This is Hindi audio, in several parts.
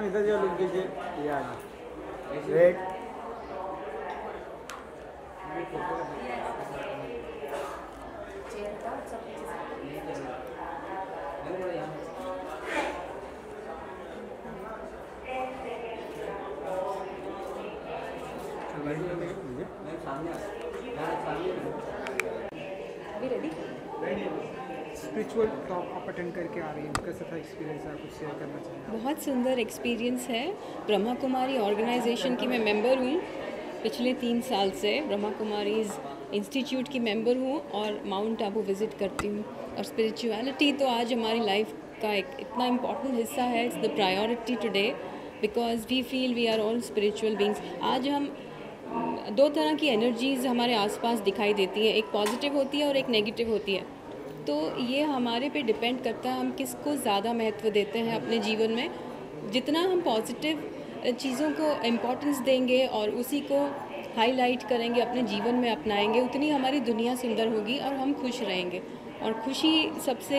इधर जो लिख दीजिए ये आना रेड स्पिरिचुअल टॉक आप अटेंड करके आ रही हैं, कैसा था एक्सपीरियंस, आप कुछ शेयर करना चाहिए? बहुत सुंदर एक्सपीरियंस है। ब्रह्मा कुमारी ऑर्गेनाइजेशन की मैं मेंबर हूँ पिछले 3 साल से। ब्रह्मा कुमारीज इंस्टीट्यूट की मेंबर हूँ और माउंट आबू विज़िट करती हूँ। और स्पिरिचुअलिटी तो आज हमारी लाइफ का एक इतना इम्पॉर्टेंट हिस्सा है। It's the priority today because we feel we are all spiritual beings. आज हम 2 तरह की एनर्जीज़ हमारे आसपास दिखाई देती हैं, एक पॉजिटिव होती है और एक नेगेटिव होती है। तो ये हमारे पे डिपेंड करता है हम किसको ज़्यादा महत्व देते हैं अपने जीवन में। जितना हम पॉजिटिव चीज़ों को इम्पोर्टेंस देंगे और उसी को हाईलाइट करेंगे, अपने जीवन में अपनाएंगे, उतनी हमारी दुनिया सुंदर होगी और हम खुश रहेंगे। और खुशी सबसे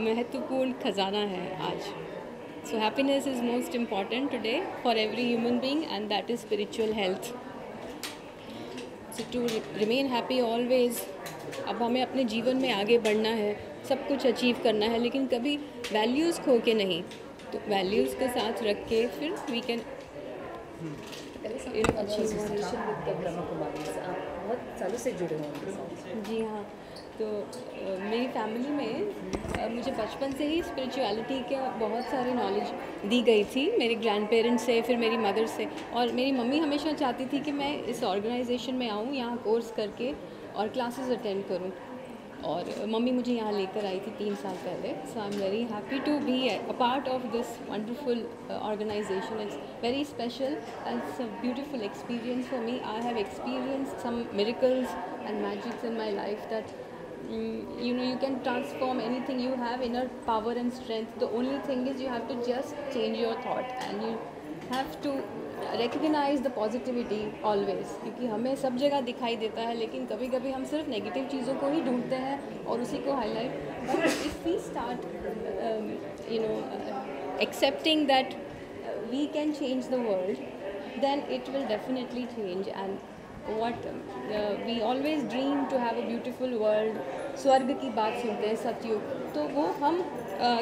महत्वपूर्ण खजाना है आज। So happiness is most important today for every human being and that is spiritual health. So to remain happy always. अब हमें अपने जीवन में आगे बढ़ना है, सब कुछ अचीव करना है, लेकिन कभी वैल्यूज़ खो के नहीं। तो वैल्यूज़ के साथ रख के फिर वी कैन बहुत सालों से जुड़े हुए। जी हाँ। तो मेरी फैमिली में मुझे बचपन से ही स्पिरिचुअलिटी का बहुत सारी नॉलेज दी गई थी, मेरे ग्रैंड पेरेंट्स से, फिर मेरी मदर से। और मेरी मम्मी हमेशा चाहती थी कि मैं इस ऑर्गेनाइजेशन में आऊँ, यहाँ कोर्स करके और क्लासेस अटेंड करूँ। और मम्मी मुझे यहाँ लेकर आई थी 3 साल पहले। So I am very happy to be a part of this wonderful organisation. It's very special and it's a beautiful experience for me. I have experienced some miracles and magics in my life that you can transform anything you have inner power and strength. The only thing is you have to just change your thought and you have to recognize the positivity always, क्योंकि हमें सब जगह दिखाई देता है लेकिन कभी कभी हम सिर्फ नेगेटिव चीज़ों को ही ढूंढते हैं और उसी को highlight. But if we start accepting that we can change the world, then it will definitely change. And what we always dream to have a beautiful world, स्वर्ग की बात सुनते हैं, सतयुग। तो वो हम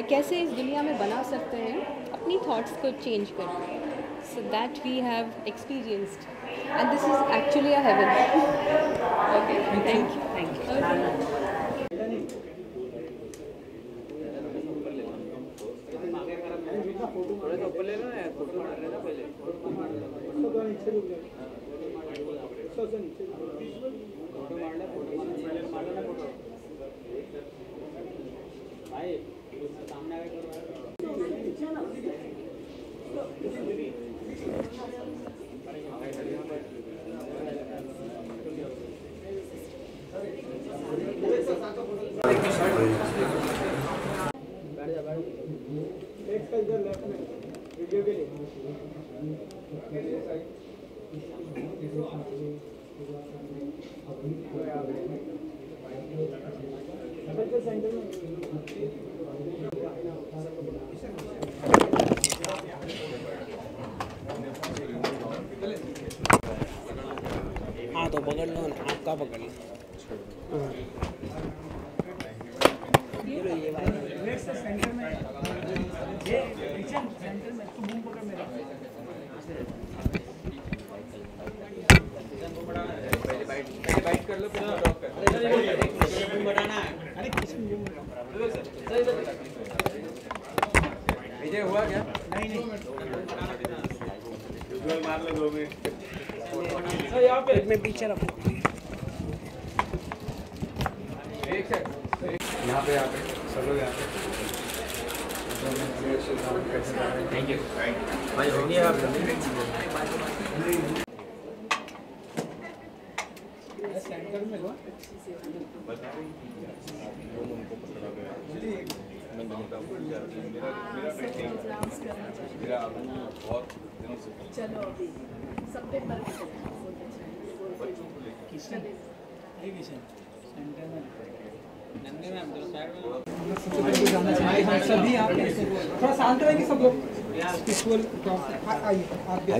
कैसे इस दुनिया में बना सकते हैं अपनी थॉट्स को चेंज करके। So that we have experienced and this is actually a heaven. Okay, thank you. हाँ तो पकड़ लो ना, आपका पकड़ लो। सेंटर में तो मुंह पकड़ मेरा। बाइट कर लो, फिर ड्रॉप कर बढ़ाना है। अरे किसी विजय हुआ क्या? नहीं मार लो 2 मिनट। यहाँ पे मैं पीछे रखूँ। यहाँ पे सब लोग यहाँ पे। थैंक यू भाई, हो गया आप सेंटर में लो। चलो अभी सब पे पर सेंटर में नंगे में हम तो साइड में सभी आप थोड़ा शांत रहेंगे सब लोग। स्पिरिचुअल टॉक आइए आप भी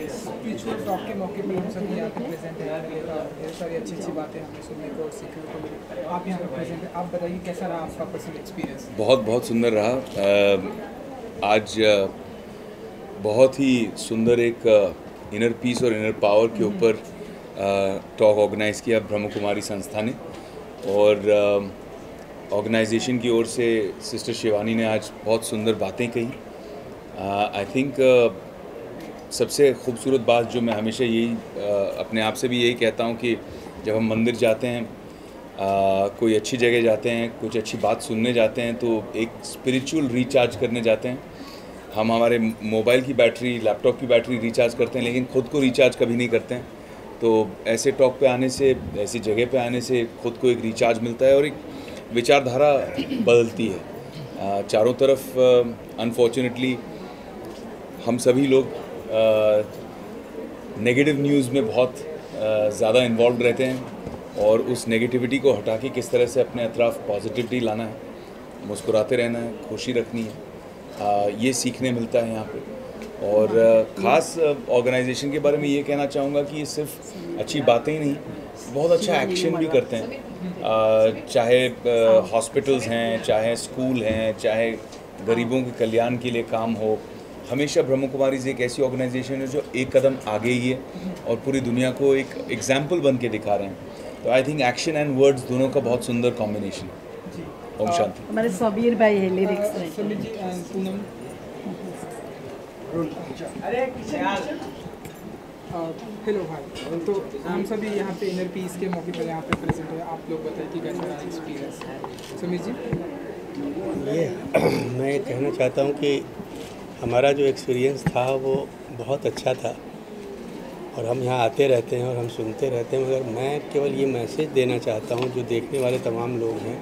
स्पिरिचुअल टॉक के मौके पर हम सभी यहाँ पे प्रेजेंट हैं। ढेर सारी अच्छी बातें हमें सुनने को और सीखने को मिली। आप यहाँ पे प्रेजेंट हैं, आप बताइए कैसा रहा आपका पर्सनल एक्सपीरियंस? बहुत सुंदर रहा। आज बहुत ही सुंदर एक इनर पीस और इनर पावर के ऊपर टॉक ऑर्गेनाइज़ किया ब्रह्म कुमारी संस्था ने, और ऑर्गेनाइजेशन की ओर से सिस्टर शिवानी ने आज बहुत सुंदर बातें कही। आई थिंक सबसे खूबसूरत बात जो मैं हमेशा यही अपने आप से भी यही कहता हूँ कि जब हम मंदिर जाते हैं, कोई अच्छी जगह जाते हैं, कुछ अच्छी बात सुनने जाते हैं, तो एक स्पिरिचुअल रिचार्ज करने जाते हैं। हम हमारे मोबाइल की बैटरी, लैपटॉप की बैटरी रिचार्ज करते हैं, लेकिन ख़ुद को रिचार्ज कभी नहीं करते हैं। तो ऐसे टॉक पे आने से, ऐसी जगह पे आने से खुद को एक रिचार्ज मिलता है और एक विचारधारा बदलती है। चारों तरफ अनफॉर्चुनेटली हम सभी लोग नेगेटिव न्यूज़ में बहुत ज़्यादा इन्वॉल्व रहते हैं, और उस नेगेटिविटी को हटा के किस तरह से अपने अतराफ पॉजिटिविटी लाना है, मुस्कुराते रहना है, खुशी रखनी है, ये सीखने मिलता है यहाँ पे। और ख़ास ऑर्गेनाइजेशन के बारे में ये कहना चाहूँगा कि ये सिर्फ अच्छी बातें ही नहीं, बहुत अच्छा एक्शन भी करते हैं। चाहे हॉस्पिटल्स हैं, चाहे स्कूल हैं, चाहे गरीबों के कल्याण के लिए काम हो, हमेशा ब्रह्म कुमारीज़ एक ऐसी ऑर्गेनाइजेशन है जो एक कदम आगे ही है और पूरी दुनिया को एक एग्जाम्पल बन के दिखा रहे हैं। तो I think action and words दोनों का बहुत सुंदर कॉम्बिनेशन है। ओम शांति। हमारे सबीर भाई है लिरिक्स में। सुमित जी एंड पूनम, हेलो भाई। तो हम सभी यहाँ पे इनर पीस के मौके पर यहाँ पे प्रेजेंट है। आप लोग बताइए कि कैसा रहा एक्सपीरियंस? सुमित जी। ये मैं ये कहना चाहता हूँ कि हमारा जो एक्सपीरियंस था वो बहुत अच्छा था, और हम यहाँ आते रहते हैं और हम सुनते रहते हैं, मगर मैं केवल ये मैसेज देना चाहता हूँ जो देखने वाले तमाम लोग हैं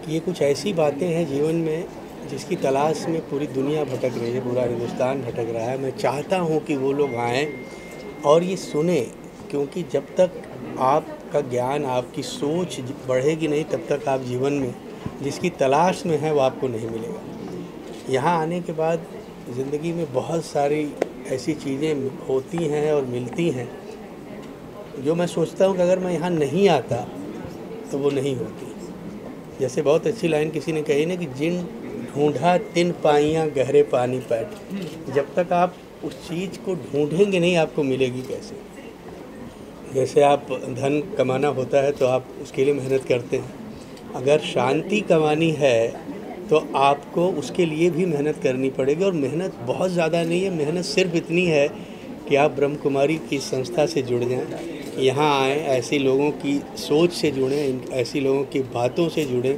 कि ये कुछ ऐसी बातें हैं जीवन में जिसकी तलाश में पूरी दुनिया भटक रही है, पूरा हिंदुस्तान भटक रहा है। मैं चाहता हूँ कि वो लोग आएँ और ये सुने, क्योंकि जब तक आपका ज्ञान, आपकी सोच बढ़ेगी नहीं, तब तक आप जीवन में जिसकी तलाश में है वो आपको नहीं मिलेगा। यहाँ आने के बाद ज़िंदगी में बहुत सारी ऐसी चीज़ें होती हैं और मिलती हैं जो मैं सोचता हूँ कि अगर मैं यहाँ नहीं आता तो वो नहीं होती। जैसे बहुत अच्छी लाइन किसी ने कही ना कि जिन ढूंढा तिन पाइयाँ गहरे पानी पैठ। जब तक आप उस चीज़ को ढूंढेंगे नहीं, आपको मिलेगी कैसे? जैसे आप धन कमाना होता है तो आप उसके लिए मेहनत करते हैं, अगर शांति कमानी है तो आपको उसके लिए भी मेहनत करनी पड़ेगी। और मेहनत बहुत ज़्यादा नहीं है, मेहनत सिर्फ इतनी है कि आप ब्रह्म कुमारी की संस्था से जुड़ जाएं, यहाँ आएँ, ऐसे लोगों की सोच से जुड़ें, ऐसी लोगों की बातों से जुड़ें।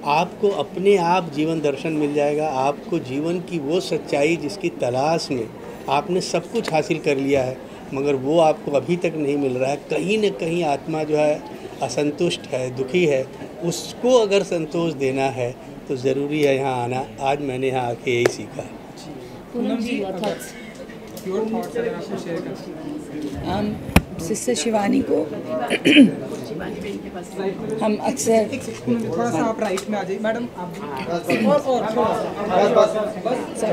आपको अपने आप जीवन दर्शन मिल जाएगा। आपको जीवन की वो सच्चाई जिसकी तलाश में आपने सब कुछ हासिल कर लिया है, मगर वो आपको अभी तक नहीं मिल रहा है। कहीं न कहीं आत्मा जो है असंतुष्ट है, दुखी है, उसको अगर संतोष देना है तो ज़रूरी है यहाँ आना। आज मैंने यहाँ आके यही सीखा। पूनम जी, योर थॉट्स अगर आपको शेयर कर। सिस्टर शिवानी को हम अक्सर थोड़ा सा आप राइट में आ जाइए मैडम, आप और थोड़ा सा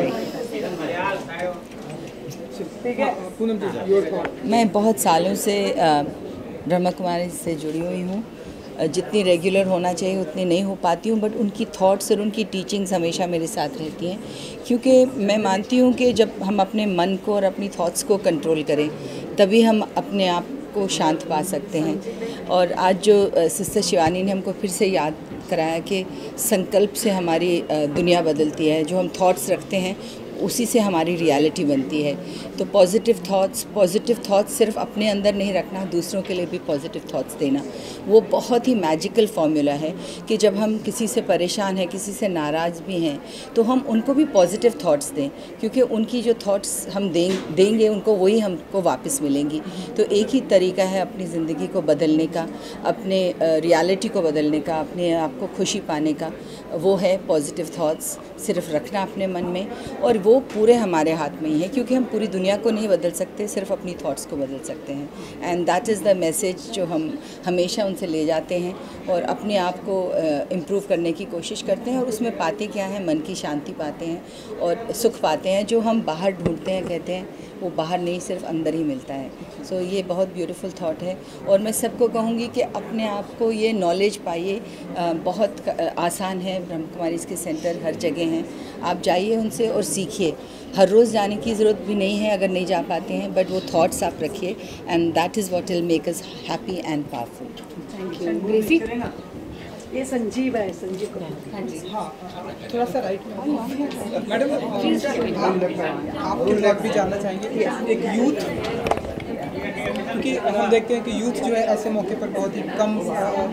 ठीक है। पूनम जी, योर थॉट। मैं बहुत सालों से ब्रह्म कुमारी से जुड़ी हुई हूँ। जितनी रेगुलर होना चाहिए उतनी नहीं हो पाती हूँ, बट उनकी थॉट्स और उनकी टीचिंग्स हमेशा मेरे साथ रहती हैं, क्योंकि मैं मानती हूँ कि जब हम अपने मन को और अपनी थॉट्स को कंट्रोल करें तभी हम अपने आप को शांत पा सकते हैं। और आज जो सिस्टर शिवानी ने हमको फिर से याद कराया कि संकल्प से हमारी दुनिया बदलती है, जो हम थॉट्स रखते हैं उसी से हमारी रियलिटी बनती है। तो पॉजिटिव थॉट्स सिर्फ अपने अंदर नहीं रखना, दूसरों के लिए भी पॉजिटिव थॉट्स देना, वो बहुत ही मैजिकल फॉर्मूला है कि जब हम किसी से परेशान हैं, किसी से नाराज़ भी हैं, तो हम उनको भी पॉजिटिव थॉट्स दें, क्योंकि उनकी जो थॉट्स हम देंगे उनको वही हमको वापस मिलेंगी। तो एक ही तरीका है अपनी ज़िंदगी को बदलने का, अपने रियलिटी को बदलने का, अपने आप को खुशी पाने का, वो है पॉजिटिव थॉट्स सिर्फ रखना अपने मन में, और वो वो पूरे हमारे हाथ में ही है, क्योंकि हम पूरी दुनिया को नहीं बदल सकते, सिर्फ अपनी थॉट्स को बदल सकते हैं। And that is the message जो हम हमेशा उनसे ले जाते हैं और अपने आप को इम्प्रूव करने की कोशिश करते हैं, और उसमें पाते क्या हैं, मन की शांति पाते हैं और सुख पाते हैं, जो हम बाहर ढूंढते हैं, कहते हैं वो बाहर नहीं, सिर्फ अंदर ही मिलता है। सो ये बहुत ब्यूटीफुल थॉट है, और मैं सबको कहूँगी कि अपने आप को ये नॉलेज पाइए। बहुत आसान है, ब्रह्म कुमारीज़ के सेंटर हर जगह हैं, आप जाइए उनसे और सीखिए। हर रोज़ जाने की ज़रूरत भी नहीं है अगर नहीं जा पाते हैं, बट वो थॉट्स आप रखिए, and that is what will make us happy and powerful. Thank you Gracy. ये संजीव है, संजीव कुमार। हाँ जी, हाँ थोड़ा सा राइट में मैडम, आप लैब भी जानना चाहेंगे एक यूथ, क्योंकि हम देखते हैं कि यूथ जो है ऐसे मौके पर बहुत ही कम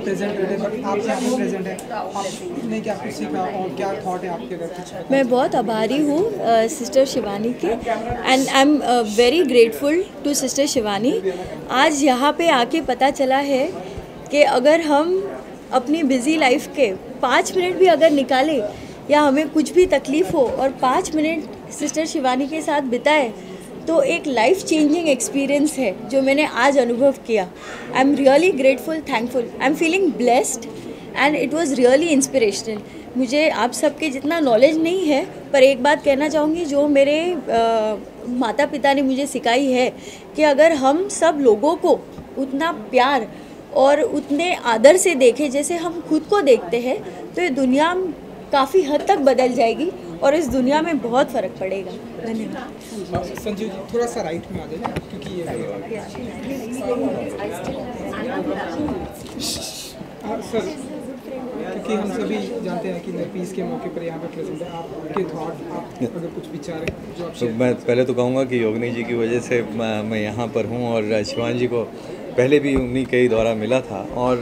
प्रेजेंट रहते हैं, बट आप यहाँ पे प्रेजेंट है, आपने क्या कुछ सीखा और क्या थॉट है आपके? अगर कुछ मैं बहुत आभारी हूँ सिस्टर शिवानी की, and I am very grateful to sister Shivani. आज यहाँ पे आके पता चला है कि अगर हम अपनी बिज़ी लाइफ के 5 मिनट भी अगर निकालें, या हमें कुछ भी तकलीफ़ हो और 5 मिनट सिस्टर शिवानी के साथ बिताए, तो एक लाइफ चेंजिंग एक्सपीरियंस है जो मैंने आज अनुभव किया। I am really grateful, thankful, I am feeling blessed and it was really inspirational. मुझे आप सबके जितना नॉलेज नहीं है, पर एक बात कहना चाहूँगी जो मेरे माता पिता ने मुझे सिखाई है कि अगर हम सब लोगों को उतना प्यार और उतने आदर से देखें जैसे हम खुद को देखते हैं, तो ये दुनिया काफ़ी हद तक बदल जाएगी और इस दुनिया में बहुत फ़र्क पड़ेगा। धन्यवाद। संजीव जी थोड़ा सा राइट में आ जाए, क्योंकि ये सर, क्योंकि हम सभी जानते हैं कि नरपीस के मौके पर यहाँ पर प्रेजेंट है, आपके थॉट, आप अगर कुछ विचार जो आप तो मैं पहले तो कहूँगा कि योगिनी जी की वजह से मैं यहाँ पर हूँ, और शिवानी जी को पहले भी उन्हीं के ही द्वारा मिला था, और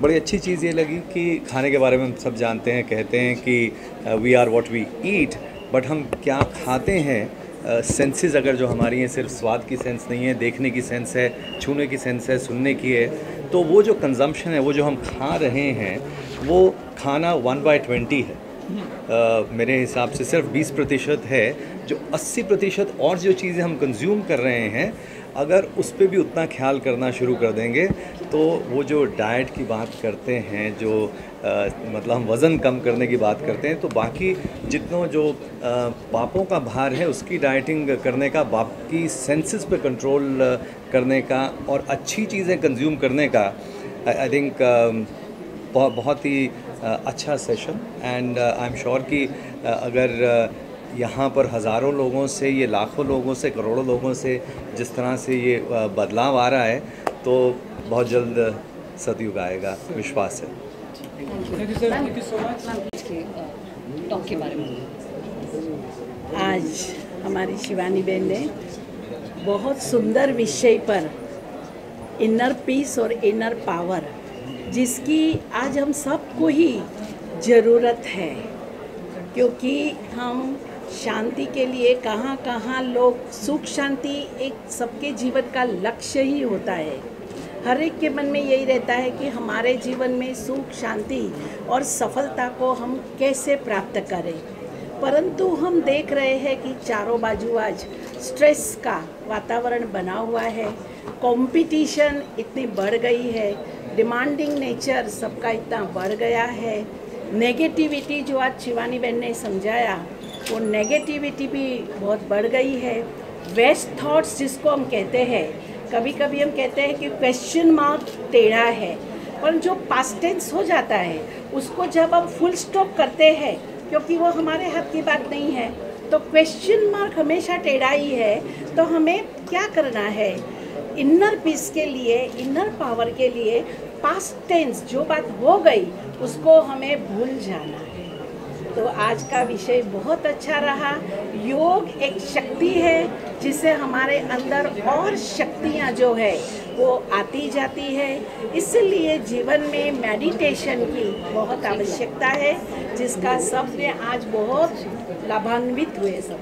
बड़ी अच्छी चीज़ ये लगी कि खाने के बारे में हम सब जानते हैं, कहते हैं कि we are what we eat, but हम क्या खाते हैं। सेंसेस अगर जो हमारी हैं, सिर्फ स्वाद की सेंस नहीं है, देखने की सेंस है, छूने की सेंस है, सुनने की है, तो वो जो कंजम्पशन है, वो जो हम खा रहे हैं, वो खाना 1/20 है। मेरे हिसाब से सिर्फ 20% है, जो 80% और जो चीज़ें हम कंज्यूम कर रहे हैं, अगर उस पर भी उतना ख्याल करना शुरू कर देंगे, तो वो जो डाइट की बात करते हैं, जो मतलब हम वज़न कम करने की बात करते हैं, तो बाकी जितना जो पापों का भार है उसकी डाइटिंग करने का, बाकी सेंसेस पे कंट्रोल करने का और अच्छी चीज़ें कंज्यूम करने का, आई थिंक बहुत ही अच्छा session. And I am sure कि अगर यहाँ पर हज़ारों लोगों से, ये लाखों लोगों से, करोड़ों लोगों से जिस तरह से ये बदलाव आ रहा है, तो बहुत जल्द सतयुग आएगा, विश्वास है। टॉक के बारे में आज हमारी शिवानी बहन ने बहुत सुंदर विषय पर इनर पीस और इनर पावर, जिसकी आज हम सबको ही ज़रूरत है, क्योंकि हम शांति के लिए कहाँ कहाँ लोग, सुख शांति एक सबके जीवन का लक्ष्य ही होता है। हर एक के मन में यही रहता है कि हमारे जीवन में सुख शांति और सफलता को हम कैसे प्राप्त करें, परंतु हम देख रहे हैं कि चारों बाजू आज स्ट्रेस का वातावरण बना हुआ है, कंपटीशन इतनी बढ़ गई है, डिमांडिंग नेचर सबका इतना बढ़ गया है, नेगेटिविटी जो आज शिवानी बहन ने समझाया, वो नेगेटिविटी भी बहुत बढ़ गई है। वेस्ट थॉट्स जिसको हम कहते हैं, कभी कभी हम कहते हैं कि क्वेश्चन मार्क टेढ़ा है, पर जो पास्ट टेंस हो जाता है उसको जब हम फुल स्टॉप करते हैं, क्योंकि वो हमारे हाथ की बात नहीं है, तो क्वेश्चन मार्क हमेशा टेढ़ा ही है। तो हमें क्या करना है, इनर पीस के लिए, इनर पावर के लिए पास्ट टेंस जो बात हो गई उसको हमें भूल जाना है। तो आज का विषय बहुत अच्छा रहा। योग एक शक्ति है जिससे हमारे अंदर और शक्तियाँ जो है वो आती जाती है, इसलिए जीवन में मेडिटेशन की बहुत आवश्यकता है, जिसका सब ने आज बहुत लाभान्वित हुए सब।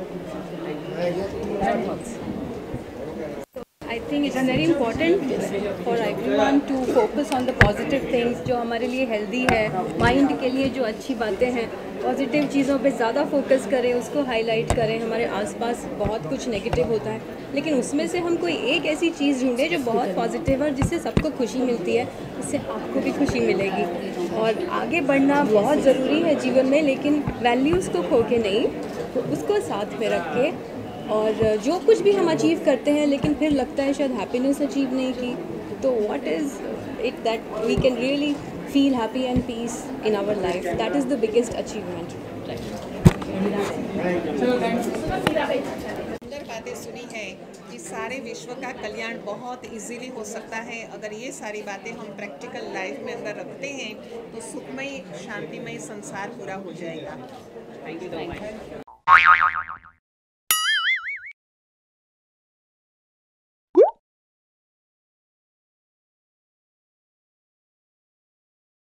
I think it's very important for everyone to focus on the positive things जो हमारे लिए healthy है, mind के लिए जो अच्छी बातें हैं, पॉजिटिव चीज़ों पे ज़्यादा फोकस करें, उसको हाईलाइट करें। हमारे आसपास बहुत कुछ नेगेटिव होता है, लेकिन उसमें से हम कोई एक ऐसी चीज़ ढूंढें जो बहुत पॉजिटिव है और जिससे सबको खुशी मिलती है, इससे आपको भी खुशी मिलेगी। और आगे बढ़ना बहुत ज़रूरी है जीवन में, लेकिन वैल्यूज़ को खो के नहीं, उसको साथ में रख के। और जो कुछ भी हम अचीव करते हैं लेकिन फिर लगता है शायद हैप्पीनेस अचीव नहीं की, तो what is it that we can really feel happy and peace in our life, that is the biggest achievement. सुंदर बातें सुनी है कि सारे विश्व का कल्याण बहुत इजीली हो सकता है अगर ये सारी बातें हम प्रैक्टिकल लाइफ में अगर रखते हैं तो सुखमय शांतिमय संसार पूरा हो जाएगा। Thank you.